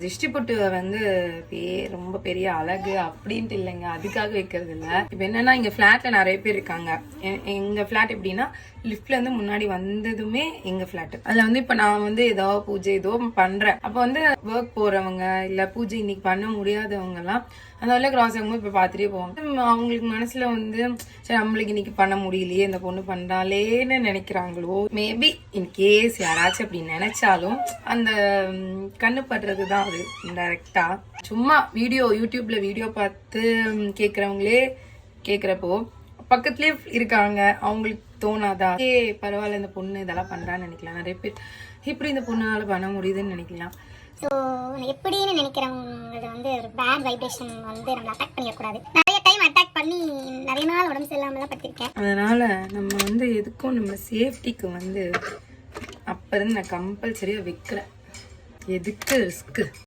திருஷ்டி பொட்டு வந்து ரொம்ப பெரிய அழகு அப்படின்ட்டு இல்லைங்க, அதுக்காக வைக்கிறது இல்லை. இப்போ என்னன்னா இங்க ஃபிளாட்ல நிறைய பேர் இருக்காங்க. எங்க ஃபிளாட் எப்படின்னா லிஃப்ட்ல இருந்து முன்னாடி வந்ததுமே எங்க ஃபிளாட். அதுல வந்து இப்ப நான் வந்து ஏதோ பூஜை ஏதோ பண்றேன், அப்ப வந்து ஒர்க் போறவங்க இல்ல பூஜை இன்னைக்கு பண்ண முடியாதவங்க எல்லாம் அந்த வழியில கிராஸ் ஆகும்போது இப்ப பாத்துட்டே போவாங்க. அவங்களுக்கு மனசுல வந்து சரி நம்மளுக்கு இன்னைக்கு பண்ண முடியலையே, இந்த பொண்ணு பண்றாளேன்னு நினைக்கிறாங்களோ. மேபி இன்கேஸ் யாராச்சும் அப்படி நினைச்சாலும் அந்த கண்ணு படுறதுதான் அது இன்டைரக்டா. சும்மா யூடியூப்ல வீடியோ பார்த்து கேக்குறவங்களே கேக்குறப்போ பக்கத்துலயே இருக்காங்க, அவங்களுக்கு தோணாதா பரவாயில்ல இந்த பொண்ணு இதெல்லாம் பண்றான்னு நினைக்கலாம். நிறைய பேர் இப்படி இந்த பொண்ணால பண்ண முடியுதுன்னு நினைக்கலாம். ஸோ எப்படின்னு நினைக்கிறவங்க வந்து ஒரு பேட் வைப்ரேஷன் வந்து நம்மளை அட்டாக் பண்ணிடக்கூடாது. நிறைய டைம் அட்டாக் பண்ணி நிறைய நாள் உடம்பு சரியில்லாமலாம் படுத்திருக்கேன். அதனால நம்ம வந்து எதுக்கும் நம்ம சேஃப்டிக்கு வந்து அப்ப இருந்து நான் கம்பல்சரியா வைக்கிறேன். எதுக்கு ரிஸ்க்கு.